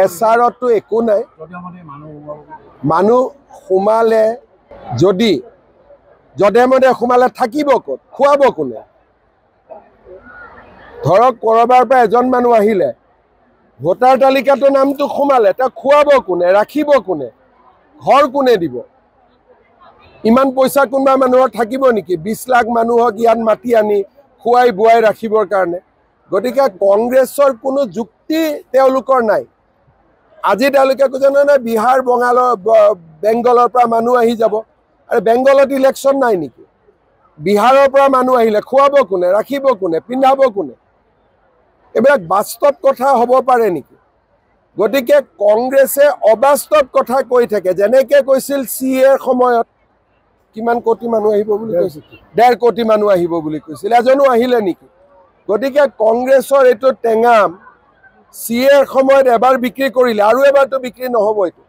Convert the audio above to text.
এছাৰতো একো নাই মানুহ সোমালে যদি যধে মধে সোমালে থাকিব ক'ত খুৱাব কোনে ধৰক কৰবাৰ পৰা এজন মানুহ আহিলে ভোটাৰ তালিকাটো নামটো সোমালে তাক খুৱাব কোনে ৰাখিব কোনে ঘৰ কোনে দিব ইমান পইচা কোনোবা মানুহৰ থাকিব নেকি 20 লাখ মানুহক ইয়াত মাতি আনি খুৱাই বুৱাই ৰাখিবৰ কাৰণে গতিকে কংগ্ৰেছৰ কোনো যুক্তি তেওঁলোকৰ নাই আজি তেওঁলোকে কৈছে নহয় বিহাৰ বেংগলৰ পৰা মানুহ আহি যাব আৰু বেংগলত ইলেকশ্যন নাই নেকি বিহাৰৰ পৰা মানুহ আহিলে খুৱাব কোনে ৰাখিব কোনে পিন্ধাব কোনে এইবিলাক বাস্তৱ কথা হ'ব পাৰে নেকি গতিকে কংগ্ৰেছে অবাস্তৱ কথা কৈ থাকে যেনেকে কৈছিল সিএৰ সময়ত কিমান কোটি মানুহ আহিব বুলি কৈছিল 1.5 কোটি মানুহ আহিব বুলি কৈছিল এজনো আহিলে নেকি গতিকে কংগ্ৰেছৰ এটো টেঙাম সিএৰ সময়ত এবাৰ বিক্ৰী কৰিলে আৰু এবাৰটো বিক্ৰী নহব এটো